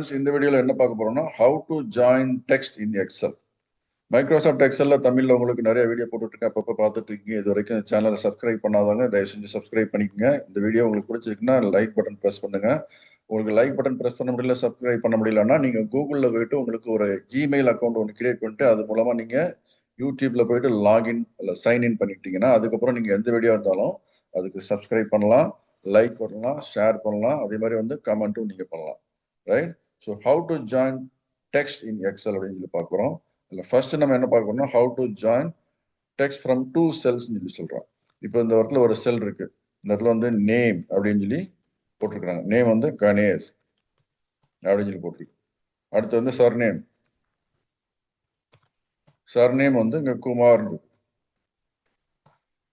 Friends, இந்த வீடியோவில் என்ன பார்க்க போறோம்னா how to join text in Excel. Microsoft எக்ஸல்ல தமிழ்ல உங்களுக்கு நிறைய வீடியோ போட்டுருக்கேன், அப்பப்போ பார்த்துட்டு இருக்கீங்க. இது வரைக்கும் சேனலை சப்ஸ்கிரைப் பண்ணாதவங்க தயவு செஞ்சு சப்ஸ்கிரைப் பண்ணிக்கோங்க. இந்த வீடியோ உங்களுக்கு பிடிச்சிருக்குன்னா லைக் பட்டன் ப்ரெஸ் பண்ணுங்க. உங்களுக்கு லைக் பட்டன் ப்ரெஸ் பண்ண முடியல, சப்ஸ்கிரைப் பண்ண முடியலன்னா நீங்க கூகுளில் போயிட்டு உங்களுக்கு ஒரு ஜிமெயில் அக்கௌண்ட் ஒன்று கிரியேட் பண்ணிட்டு அது மூலமா நீங்க யூடியூப்ல போயிட்டு லாகின் இல்லை சைன்இன் பண்ணிட்டீங்கன்னா அதுக்கப்புறம் நீங்க எந்த வீடியோ இருந்தாலும் அதுக்கு சப்ஸ்கிரைப் பண்ணலாம், லைக் பண்ணலாம், ஷேர் பண்ணலாம், அதே மாதிரி வந்து கமெண்ட்டும் நீங்க பண்ணலாம். Right? So how to join text in excel அப்படின்னு சொல்லி பார்க்குறோம். இல்லை ஃபர்ஸ்ட் நம்ம என்ன பார்க்கணும்னா how to join text from two cells சொல்லி சொல்றோம். இப்போ இந்த இடத்துல ஒரு செல் இருக்கு, இந்த இடத்துல வந்து நேம் அப்படின்னு சொல்லி போட்டிருக்கிறாங்க. நேம் வந்து கணேஷ் அப்படின்னு சொல்லி போட்டிருக்கு. அடுத்து வந்து சர்நேம், சர்நேம் வந்து இங்க குமார்.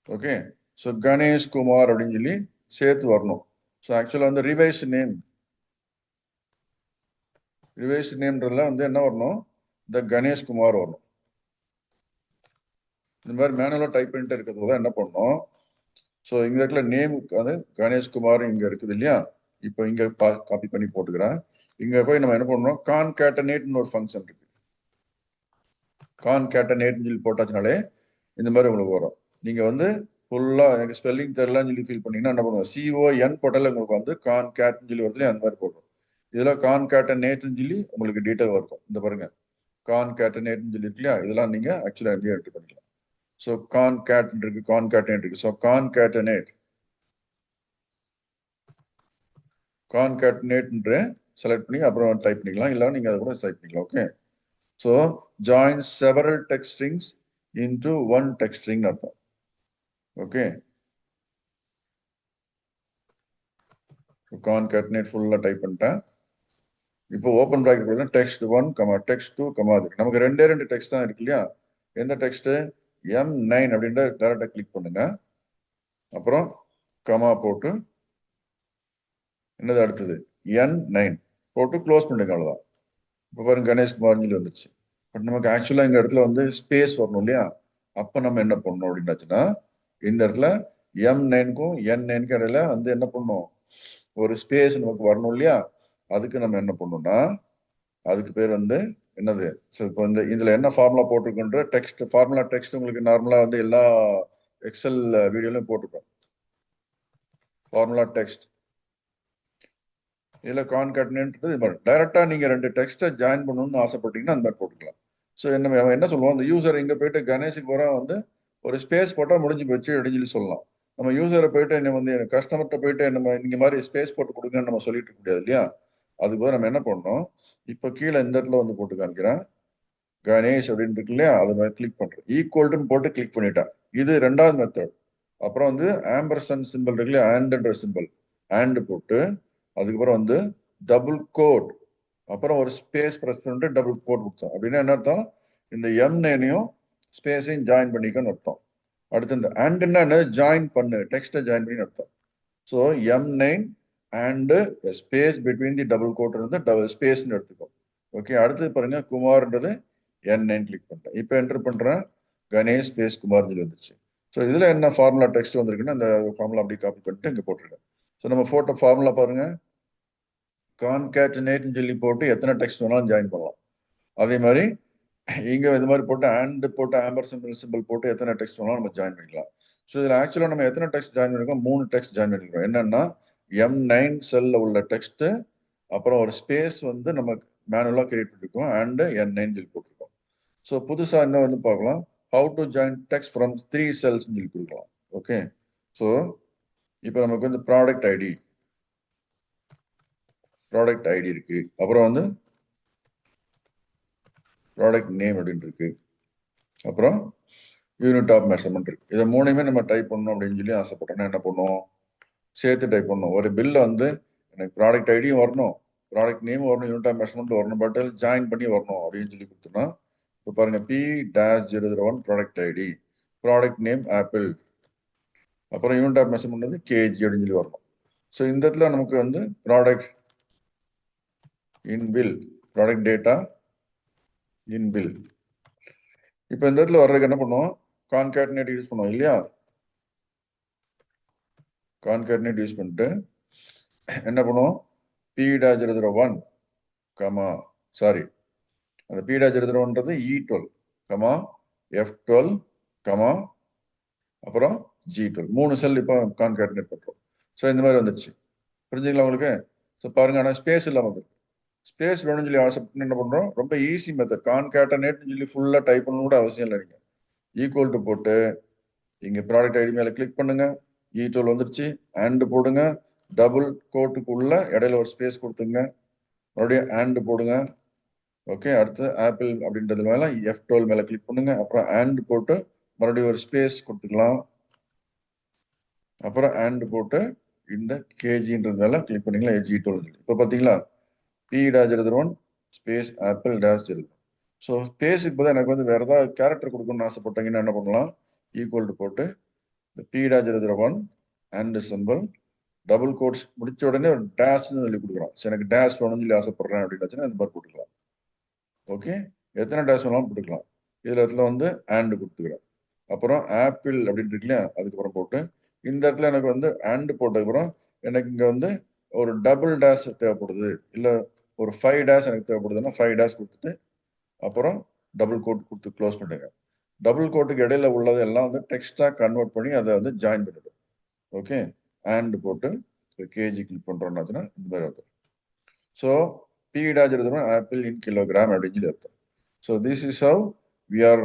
ஓகே, ஸோ கணேஷ் குமார் அப்படின்னு சொல்லி சேர்த்து வரணும். ஸோ ஆக்சுவலாக வந்து ரிவைஸ் நேம்ன்றதுல வந்து என்ன வரணும், இந்த கணேஷ் குமார் வரணும். இந்த மாதிரி மேனுவலாக டைப் பண்ணிட்டு இருக்கிறது தான் என்ன பண்ணணும். ஸோ இந்த இடத்துல நேமுக்கு வந்து கணேஷ்குமார் இங்கே இருக்குது இல்லையா, இப்போ இங்கே காப்பி பண்ணி போட்டுக்கிறேன். இங்கே போய் நம்ம என்ன பண்ணணும், கான்கேட்டனேட்னு ஒரு ஃபங்க்ஷன் இருக்கு. கான்கேட்டனேட்னு சொல்லி போட்டாச்சுனாலே இந்த மாதிரி உங்களுக்கு வரும். நீங்கள் வந்து ஃபுல்லாக எனக்கு ஸ்பெல்லிங் தெரியலன்னு சொல்லி ஃபீல் பண்ணீங்கன்னா என்ன பண்ணுவோம், CON போட்டாலே உங்களுக்கு வந்து கான்கேட்னு சொல்லி வருதுலையே அந்த மாதிரி போடுறோம். இதில் கான்கேட்டனேட்னு சொல்லி உங்களுக்கு டீட்டெயில் இருக்கும். இந்த பாருங்க, கான்கேட்டனேட்னு சொல்லி இருக்கு இல்லையா, இதெல்லாம் நீங்கள் ஆக்சுவலாக எழுதி என்ட்ரி பண்ணிக்கலாம். ஸோ கான்கேட் இருக்கு, கான்கேட்டனேட் இருக்கு. ஸோ கான்கேட்டனேட்ன்ற செலக்ட் பண்ணி அப்புறம் டைப் பண்ணிக்கலாம், இல்லை நீங்க அதை கூட டைப் பண்ணிக்கலாம். Okay, so join several text strings into one text string அர்த்தம். ஓகே, கான்கேட்டனேட் ஃபுல்லா டைப் பண்ணிட்டேன். இப்போ ஓப்பன் பிராக்கெட் போடுங்க, டெக்ஸ்ட் 1 கமா டெக்ஸ்ட் 2 கமா. நமக்கு ரெண்டு டெக்ஸ்ட் தான் இருக்கு இல்லையா. எந்த டெக்ஸ்ட், M9 அப்படின்ற டேரக்டா கிளிக் பண்ணுங்க. அப்புறம் கமா போட்டு என்னது அடுத்தது N9 போட்டு க்ளோஸ் பண்ணுங்க, அவ்வளவுதான். இப்போ பாருங்க கணேஷ்குமார் சொல்லி வந்துருச்சு. பட் நமக்கு ஆக்சுவலா இந்த இடத்துல வந்து ஸ்பேஸ் வரணும் இல்லையா. அப்ப நம்ம என்ன பண்ணணும் அப்படின்னாச்சுன்னா இந்த இடத்துல M9க்கும் N9க்கும் இடையில வந்து என்ன பண்ணணும், ஒரு ஸ்பேஸ் நமக்கு வரணும் இல்லையா. அதுக்கு நம்ம என்ன பண்ணணும்னா அதுக்கு பேர் வந்து என்னது, ஸோ இப்போ வந்து இதுல என்ன ஃபார்முலா போட்டிருக்குன்ற டெக்ஸ்ட், ஃபார்முலா டெக்ஸ்ட் உங்களுக்கு நார்மலா வந்து எல்லா எக்ஸல் வீடியோலையும் போட்டிருக்கோம். ஃபார்முலா டெக்ஸ்ட் இதுல கான்கேட்டனேட்ன்றது டைரக்டா நீங்க ரெண்டு டெக்ஸ்ட்டை ஜாயின் பண்ணணும்னு ஆசைப்பட்டீங்கன்னா அந்த மாதிரி போட்டுக்கலாம். ஸோ என்ன சொல்லுவோம், அந்த யூசர் இங்க போயிட்டு கணேஷுக்கு வர வந்து ஒரு ஸ்பேஸ் போட்டா முடிஞ்சு போச்சு அப்படின்னு சொல்லி சொல்லலாம். நம்ம யூசரை போயிட்டு என்ன வந்து கஸ்டமர்கிட்ட போயிட்டு நம்ம இந்த மாதிரி ஸ்பேஸ் போட்டு கொடுங்கன்னு நம்ம சொல்லிட்டு இருக்க முடியாது இல்லையா. அதுக்கு போது நம்ம என்ன பண்ணணும், இப்போ கீழே இந்த இடத்துல வந்து போட்டு காமிக்கிறேன், கணேஷ் அப்படின்னு இருக்கு இல்லையா, அது மாதிரி கிளிக் பண்றேன். ஈக்குவல்டுன்னு போட்டு கிளிக் பண்ணிட்டேன். இது ரெண்டாவது மெத்தட். அப்புறம் வந்து ஆம்பர்சன் சிம்பிள் இருக்கு இல்லையா, ஆண்ட்ன்ற சிம்பிள், ஆண்ட் போட்டு அதுக்கப்புறம் வந்து டபுள் கோட், அப்புறம் ஒரு ஸ்பேஸ் பிரஸ் பண்ணிட்டு டபுள் கோட் கொடுத்தோம். அப்படின்னா என்ன அர்த்தம், இந்த M9யும் ஸ்பேஸையும் ஜாயின் பண்ணிக்கன்னு அர்த்தம். அடுத்து இந்த ஆண்ட்னா என்ன, ஜாயின் பண்ணு, டெக்ஸ்ட்டை ஜாயின் பண்ணி அர்த்தம். So M9 and space between the double quote இருந்து டபுள் ஸ்பேஸ்ன்னு எடுத்துக்கோ. ஓகே, அடுத்தது பாருங்க குமார்ன்றது N9 கிளிக் பண்ணிட்டேன். இப்போ என்டர் பண்றேன் கணேஷ் ஸ்பேஸ் குமார் சொல்லி வந்துருச்சு. ஸோ இதுல என்ன ஃபார்முலா டெக்ஸ்ட் வந்திருக்குன்னா அந்த ஃபார்முலா அப்படி காப்பி பண்ணிட்டு இங்க போட்டுருக்கேன். ஸோ நம்ம போட்ட ஃபார்முலா பாருங்க, கான்கேட்டனேட்னு சொல்லி போட்டு எத்தனை டெக்ஸ்ட் வேணாலும் ஜாயின் பண்ணலாம். அதே மாதிரி இங்க இது மாதிரி போட்டு ஆண்ட் போட்டு ஆம்பர்சன் சிம்பிள் போட்டு எத்தனை டெக்ஸ்ட் வேணாலும் நம்ம ஜாயின் பண்ணிக்கலாம். ஸோ இதில் ஆக்சுவலாக நம்ம எத்தனை டெக்ஸ்ட் ஜாயின் பண்ணிருக்கோம், 3 டெக்ஸ்ட் ஜாயின் பண்ணிருக்கோம். என்னன்னா M9 செல்ல உள்ள டெக்ஸ்ட், அப்புறம் ஒரு ஸ்பேஸ் வந்து நம்ம மேனுவலாக கிரியேட் பண்ணிருக்கோம், அண்ட் N9 சொல்லி போட்டிருக்கோம். ஸோ புதுசா என்ன வந்து பார்க்கலாம், how to join text from 3 cells சொல்லி கொடுக்கலாம். ஓகே, ஸோ இப்போ நமக்கு வந்து ப்ராடக்ட் ஐடி இருக்கு, அப்புறம் வந்து ப்ராடக்ட் நேம் அப்படின்னு இருக்கு, அப்புறம் யூனிட் ஆஃப் மெஷர்மெண்ட் இருக்கு. இதை மூணுமே நம்ம டைப் பண்ணணும் அப்படின்னு சொல்லி ஆசைப்பட்டோம்னா என்ன பண்ணுவோம், சேர்த்து டைப் பண்ணணும். ஒரு பில்ல வந்து எனக்கு ப்ராடக்ட் ஐடியும் வரணும், ப்ராடக்ட் நேம் வரணும், யூனிட் ஆஃப் மெஷர்மெண்ட் வரணும், பட் ஜாயின் பண்ணி வரணும் அப்படின்னு சொல்லி கொடுத்தோம்னா இப்போ பாருங்க P-001 product ID, product name apple, அப்புறம் யூனிட் ஆஃப் மெஷர்மெண்ட் வந்து kg அப்படின்னு சொல்லி வரணும். ஸோ இந்த இடத்துல நமக்கு வந்து product in bill, product data in bill. இப்போ இந்த இடத்துல வர்றதுக்கு என்ன பண்ணுவோம், கான்கேட்டனேட் யூஸ் பண்ணுவோம் இல்லையா. கான்கேட்டனேட் யூஸ் பண்ணிட்டு என்ன பண்ணுவோம், P-001 கமா சாரி அந்த P dash எழுதுறோன்றது E12 comma F12 comma அப்புறம் G12 3 செல் இப்போ கான்கேட்டனேட் பண்றோம். ஸோ இந்த மாதிரி வந்துருச்சு. புரிஞ்சுங்களா உங்களுக்கு? ஸோ பாருங்க, ஆனால் ஸ்பேஸ் இல்லாமல் வந்துருக்கு. ஸ்பேஸ் வேணும்னு சொல்லி ஆசைப்பட்டு என்ன பண்றோம், ரொம்ப ஈஸி மெத்தட். கான்கேட்டனேட்னு சொல்லி ஃபுல்லா டைப் பண்ணணும் கூட அவசியம் இல்லை. நீங்க ஈக்குவல் டு போட்டு இங்க ப்ராடக்ட் ஐடி மேல கிளிக் பண்ணுங்க, E12 வந்துருச்சு, அண்ட் போடுங்க, டபுள் கோட்டுக்குள்ள இடையில ஒரு ஸ்பேஸ் கொடுத்துங்க, மறுபடியும் அண்ட் போடுங்க. ஓகே, அடுத்து ஆப்பிள் அப்படின்றது மேல F12 மேல கிளிக் பண்ணுங்க, அப்புறம் அண்ட் போட்டு மறுபடியும் ஒரு ஸ்பேஸ் கொடுத்துக்கலாம், அப்புறம் அண்ட் போட்டு இந்த கேஜின்றது மேல கிளிக் பண்ணீங்களா G12. இப்போ பாத்தீங்களா P dash 01 space apple dash 01. So ஸ்பேஸுக்கு போது எனக்கு வந்து வேற ஏதாவது கேரக்டர் கொடுக்கணும்னு ஆசைப்பட்டீங்கன்னா என்ன பண்ணலாம், ஈக்குவல் டு போட்டு இந்த P dash 01 and simple double quotes முடிச்ச உடனே ஒரு டேஷ்னு சொல்லி கொடுக்குறோம். சரி, எனக்கு டேஷ் வேணும்னு சொல்லி ஆசைப்படுறேன் அப்படின்னு இந்த மாதிரி போட்டுக்கலாம். ஓகே, எத்தனை டேஷ் வேணாலும் போட்டுக்கலாம். இதுல இடத்துல வந்து ஆண்ட் கொடுத்துக்கிறேன். அப்புறம் ஆப்பிள் அப்படின்னு இருக்கு இல்லையா, அதுக்கப்புறம் போட்டு இந்த இடத்துல எனக்கு வந்து ஆண்ட் போட்டதுக்கப்புறம் எனக்கு இங்க வந்து ஒரு டபுள் டேஷ் தேவைப்படுது, இல்ல ஒரு 5 டேஷ் எனக்கு தேவைப்படுதுன்னா 5 டேஷ் கொடுத்துட்டு அப்புறம் டபுள் கோட் கொடுத்து க்ளோஸ் பண்ணுங்க. டபுள் கோட்டுக்கு இடையில உள்ளது எல்லாம் வந்து டெக்ஸ்டா கன்வெர்ட் பண்ணி அதை வந்து ஜாயின் பண்ணிடும். ஓகே, அண்ட் போட்டு கேஜி கிளிக் பண்றோம்னா இந்த மாதிரி வருது. ஸோ P dash எழுதுறோம் ஆப்பிள் இன் கிலோகிராம் அப்படின்னு சொல்லி அர்த்தம். So this is how we are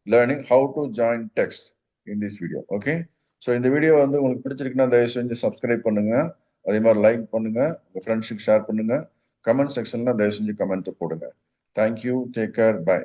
learning how to join text in this video. Okay, so இந்த வீடியோ வந்து உங்களுக்கு பிடிச்சிருக்குன்னா தயவு செஞ்சு சப்ஸ்கிரைப் பண்ணுங்க, அதே மாதிரி லைக் பண்ணுங்க, உங்க ஃப்ரெண்ட்ஸுக்கு ஷேர் பண்ணுங்க, கமெண்ட் செக்ஷன்ல தயவு செஞ்சு கமெண்ட் போடுங்க. Thank you, take care, by.